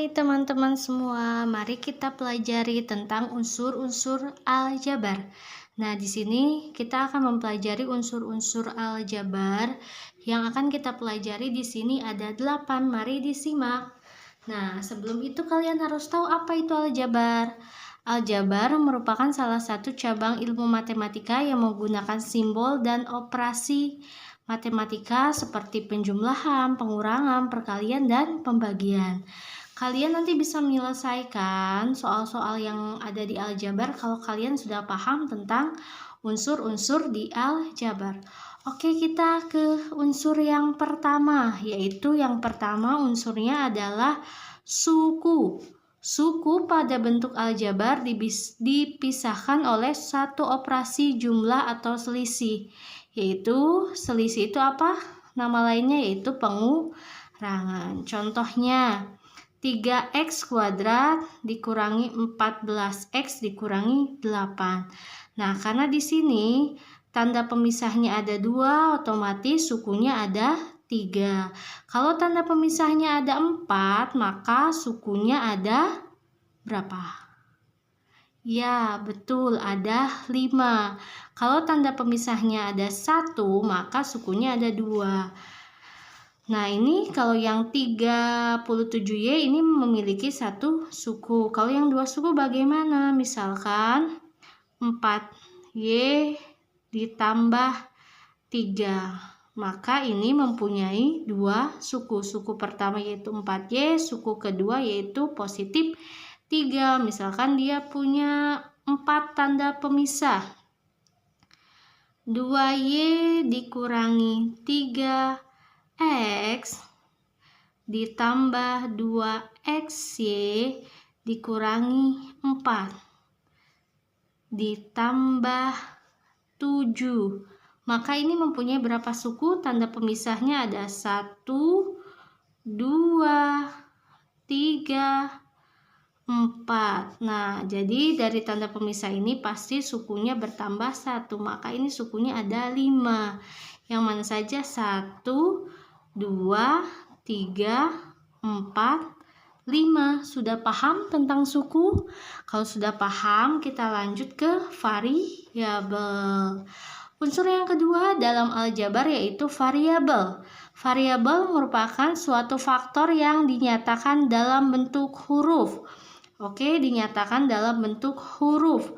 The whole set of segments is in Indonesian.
Hai teman-teman semua, mari kita pelajari tentang unsur-unsur aljabar. Nah, di sini kita akan mempelajari unsur-unsur aljabar. Yang akan kita pelajari di sini ada 8. Mari disimak. Nah, sebelum itu kalian harus tahu apa itu aljabar. Aljabar merupakan salah satu cabang ilmu matematika yang menggunakan simbol dan operasi matematika seperti penjumlahan, pengurangan, perkalian, dan pembagian. Kalian nanti bisa menyelesaikan soal-soal yang ada di aljabar kalau kalian sudah paham tentang unsur-unsur di aljabar. Oke, kita ke unsur yang pertama, yaitu yang pertama unsurnya adalah suku. Suku pada bentuk aljabar dipisahkan oleh satu operasi jumlah atau selisih. Yaitu selisih itu apa? Nama lainnya yaitu pengurangan. Contohnya 3x kuadrat dikurangi 14x dikurangi 8. Nah, karena di sini tanda pemisahnya ada 2, otomatis sukunya ada 3. Kalau tanda pemisahnya ada 4, maka sukunya ada berapa? Ya, betul, ada 5. Kalau tanda pemisahnya ada 1, maka sukunya ada 2. Nah, ini kalau yang 37Y ini memiliki satu suku. Kalau yang 2 suku bagaimana? Misalkan 4Y ditambah 3. Maka ini mempunyai 2 suku. Suku pertama yaitu 4Y, suku kedua yaitu positif 3. Misalkan dia punya 4 tanda pemisah. 2Y dikurangi 3x ditambah 2xy dikurangi 4 ditambah 7. Maka ini mempunyai berapa suku? Tanda pemisahnya ada 1, 2, 3, 4. Nah, jadi dari tanda pemisah ini pasti sukunya bertambah 1. Maka ini sukunya ada 5. Yang mana saja? 1, 2, 3, 4, 5. Sudah paham tentang suku? Kalau sudah paham, kita lanjut ke variabel. Unsur yang kedua dalam aljabar yaitu variabel. Variabel merupakan suatu faktor yang dinyatakan dalam bentuk huruf. Oke, dinyatakan dalam bentuk huruf.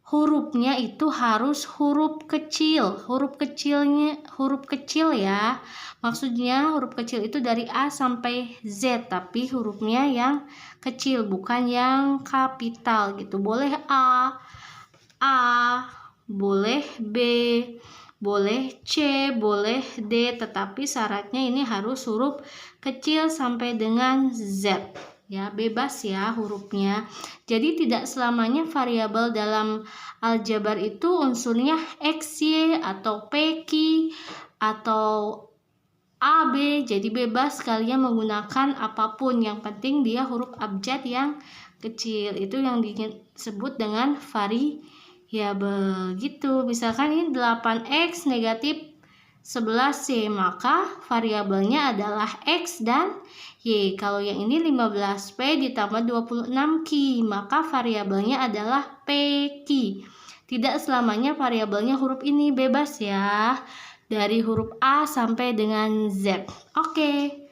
Hurufnya itu harus huruf kecil. Huruf kecil ya. Maksudnya huruf kecil itu dari A sampai Z, tapi hurufnya yang kecil, bukan yang kapital gitu. Boleh A, boleh B, boleh C, boleh D, tetapi syaratnya ini harus huruf kecil sampai dengan Z. Ya, bebas ya hurufnya. Jadi tidak selamanya variabel dalam aljabar itu unsurnya XY atau PQ atau AB. Jadi bebas kalian menggunakan apapun, yang penting dia huruf abjad yang kecil. Itu yang disebut dengan variabel gitu. Misalkan ini 8x negatif 11y, maka variabelnya adalah x dan y. Kalau yang ini 15p ditambah 26q, maka variabelnya adalah pq. Tidak selamanya variabelnya huruf ini, bebas ya. Dari huruf A sampai dengan Z. Oke.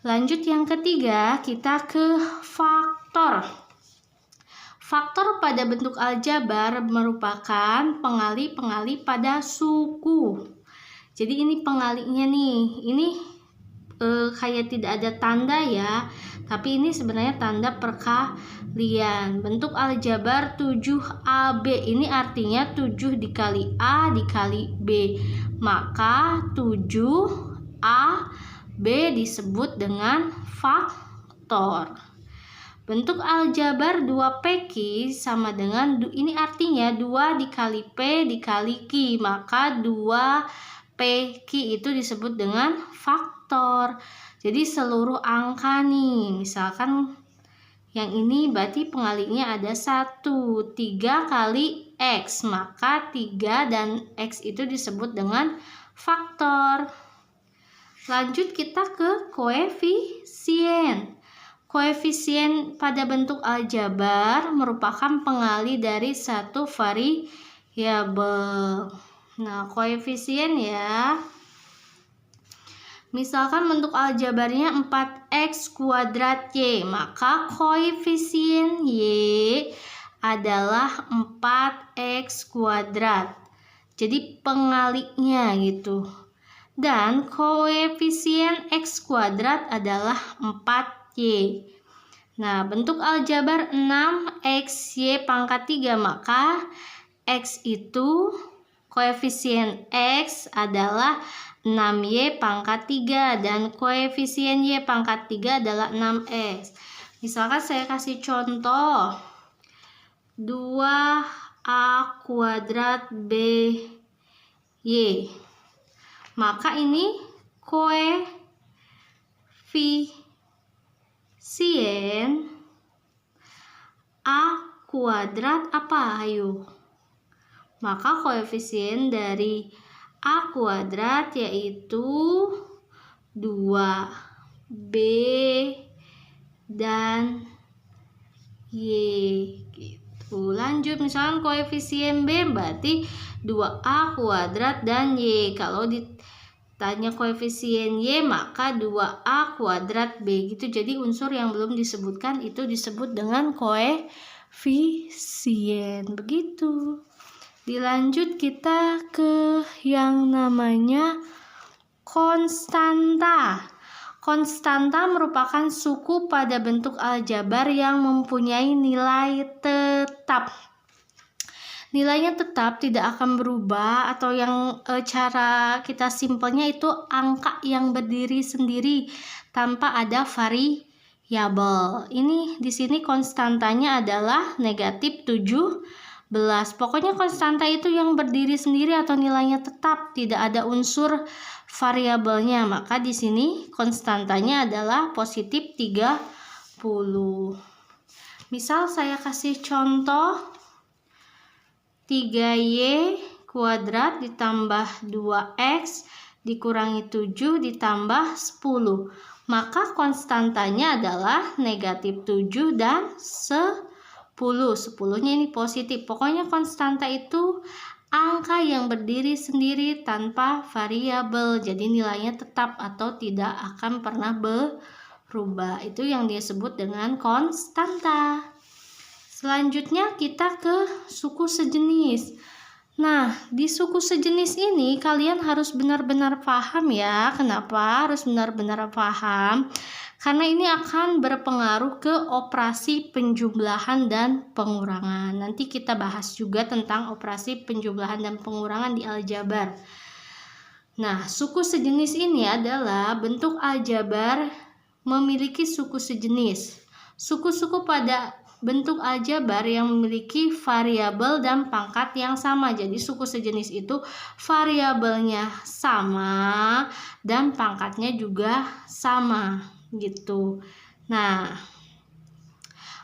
Lanjut yang ketiga, kita ke faktor. Faktor pada bentuk aljabar merupakan pengali-pengali pada suku. Jadi ini pengalinya nih, ini kayak tidak ada tanda ya, tapi ini sebenarnya tanda perkalian. Bentuk aljabar 7AB, ini artinya 7 dikali A dikali B, maka 7AB disebut dengan faktor. Bentuk aljabar 2PQ sama dengan, ini artinya 2 dikali P dikali Q, maka 2PQ itu disebut dengan faktor. Jadi seluruh angka nih, misalkan yang ini berarti pengalinya ada 1, 3 kali X, maka 3 dan X itu disebut dengan faktor. Lanjut kita ke koefisien. Koefisien pada bentuk aljabar merupakan pengali dari satu variabel. Nah, koefisien ya. Misalkan bentuk aljabarnya 4x kuadrat Y, maka koefisien Y adalah 4x kuadrat. Jadi pengalinya gitu. Dan koefisien x kuadrat adalah 4Y. Nah, bentuk aljabar 6xy pangkat 3, maka x itu koefisien x adalah 6y pangkat 3 dan koefisien y pangkat 3 adalah 6x. Misalkan saya kasih contoh 2a kuadrat by, maka ini koefisien a kuadrat apa? Ayo. Maka koefisien dari a kuadrat yaitu 2b dan y gitu. Lanjut, misalkan koefisien b berarti 2a kuadrat dan y. Kalau ditanya koefisien y maka 2a kuadrat b gitu. Jadi unsur yang belum disebutkan itu disebut dengan koefisien. Begitu. Dilanjut kita ke yang namanya konstanta. Konstanta merupakan suku pada bentuk aljabar yang mempunyai nilai tetap. Nilainya tetap, tidak akan berubah, atau yang cara kita simpelnya itu angka yang berdiri sendiri tanpa ada variabel. Ini di sini konstantanya adalah negatif 17. Pokoknya konstanta itu yang berdiri sendiri atau nilainya tetap, tidak ada unsur variabelnya. Maka di sini konstantanya adalah positif 30. Misal saya kasih contoh 3y kuadrat ditambah 2x dikurangi 7 ditambah 10. Maka konstantanya adalah negatif 7 dan 10. 10-nya ini positif. Pokoknya konstanta itu angka yang berdiri sendiri tanpa variabel. Jadi nilainya tetap atau tidak akan pernah berubah. Itu yang disebut dengan konstanta. Selanjutnya kita ke suku sejenis. Nah, di suku sejenis ini kalian harus benar-benar paham ya. Kenapa harus benar-benar paham? Karena ini akan berpengaruh ke operasi penjumlahan dan pengurangan. Nanti kita bahas juga tentang operasi penjumlahan dan pengurangan di aljabar. Nah, suku sejenis ini adalah bentuk aljabar memiliki suku sejenis. Suku-suku pada bentuk aljabar yang memiliki variabel dan pangkat yang sama. Jadi suku sejenis itu variabelnya sama dan pangkatnya juga sama gitu. Nah,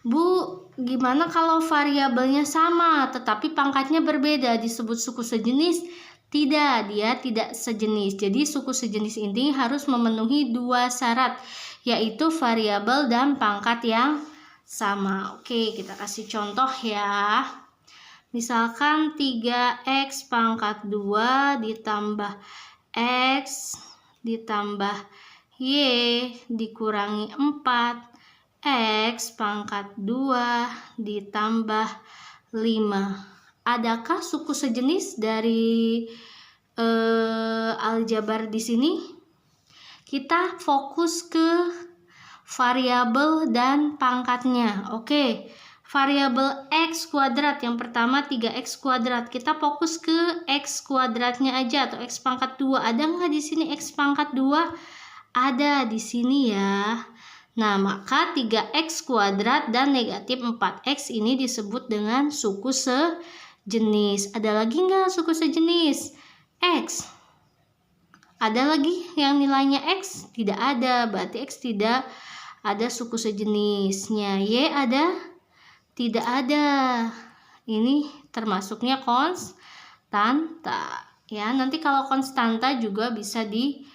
Bu, gimana kalau variabelnya sama tetapi pangkatnya berbeda, disebut suku sejenis? Tidak, dia tidak sejenis. Jadi suku sejenis ini harus memenuhi dua syarat, yaitu variabel dan pangkat yang sama. Oke, kita kasih contoh ya. Misalkan 3x pangkat 2 ditambah x ditambah y dikurangi 4x pangkat 2 ditambah 5. Adakah suku sejenis dari aljabar di sini? Kita fokus ke variabel dan pangkatnya. Oke, variabel x kuadrat yang pertama 3x kuadrat. Kita fokus ke x kuadratnya aja atau x pangkat 2. Ada nggak di sini x pangkat 2? Ada di sini ya. Nah, maka 3x kuadrat dan negatif 4x ini disebut dengan suku sejenis. Ada lagi nggak suku sejenis? X. Ada lagi yang nilainya x? Tidak ada, berarti x tidak ada suku sejenisnya. Y ada? Tidak ada. Ini termasuknya konstanta. Ya, nanti kalau konstanta juga bisa di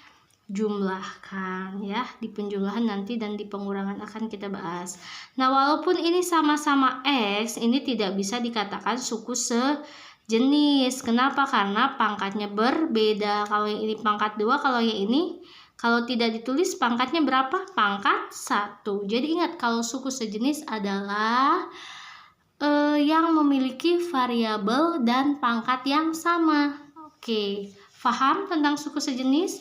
jumlahkan ya. Di penjumlahan nanti dan di pengurangan akan kita bahas. Nah, walaupun ini sama-sama X, ini tidak bisa dikatakan suku sejenis. Kenapa? Karena pangkatnya berbeda. Kalau yang ini pangkat 2, kalau yang ini kalau tidak ditulis pangkatnya berapa? Pangkat 1. Jadi ingat, kalau suku sejenis adalah yang memiliki variabel dan pangkat yang sama. Oke, paham tentang suku sejenis?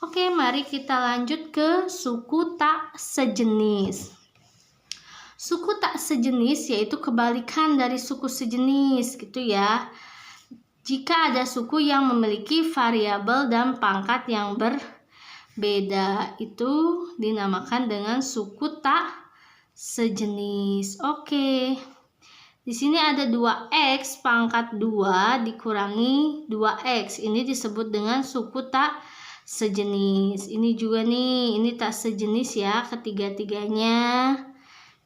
Oke, mari kita lanjut ke suku tak sejenis. Suku tak sejenis yaitu kebalikan dari suku sejenis gitu ya. Jika ada suku yang memiliki variabel dan pangkat yang berbeda, itu dinamakan dengan suku tak sejenis. Oke. Di sini ada 2x pangkat 2 dikurangi 2x. Ini disebut dengan suku tak sejenis. Ini juga nih, ini tak sejenis ya, ketiga-tiganya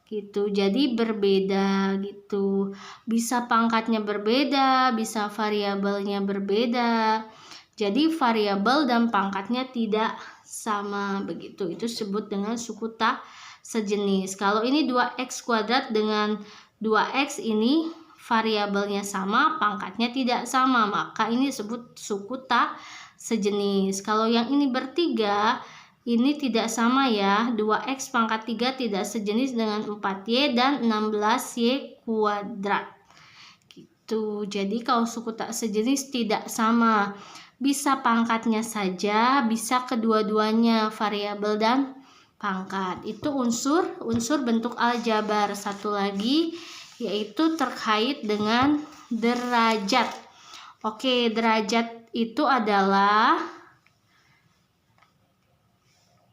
gitu. Jadi berbeda gitu. Bisa pangkatnya berbeda, bisa variabelnya berbeda. Jadi variabel dan pangkatnya tidak sama begitu. Itu disebut dengan suku tak sejenis. Kalau ini 2x kuadrat dengan 2x, ini variabelnya sama, pangkatnya tidak sama, maka ini disebut suku tak sejenis. Kalau yang ini bertiga, ini tidak sama ya. 2x pangkat 3 tidak sejenis dengan 4y dan 16y kuadrat. Gitu. Jadi kalau suku tak sejenis tidak sama. Bisa pangkatnya saja, bisa kedua-duanya, variabel dan pangkat. Itu unsur bentuk aljabar. Satu lagi yaitu terkait dengan derajat. Oke, derajat itu adalah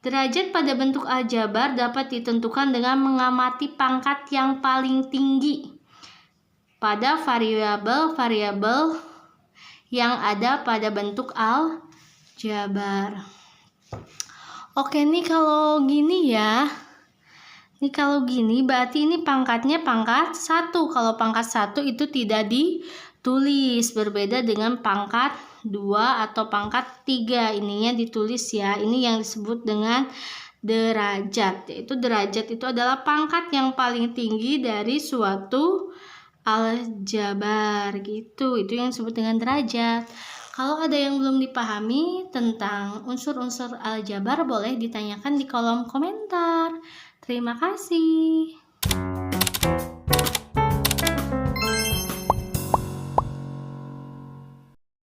derajat pada bentuk aljabar dapat ditentukan dengan mengamati pangkat yang paling tinggi pada variabel-variabel yang ada pada bentuk aljabar. Oke, nih kalau gini ya. Nih kalau gini berarti ini pangkatnya pangkat 1. Kalau pangkat 1 itu tidak ditulis, berbeda dengan pangkat 2 atau pangkat 3. Ininya ditulis ya. Ini yang disebut dengan derajat. Yaitu derajat itu adalah pangkat yang paling tinggi dari suatu aljabar gitu. Itu yang disebut dengan derajat. Kalau ada yang belum dipahami tentang unsur-unsur aljabar, boleh ditanyakan di kolom komentar. Terima kasih.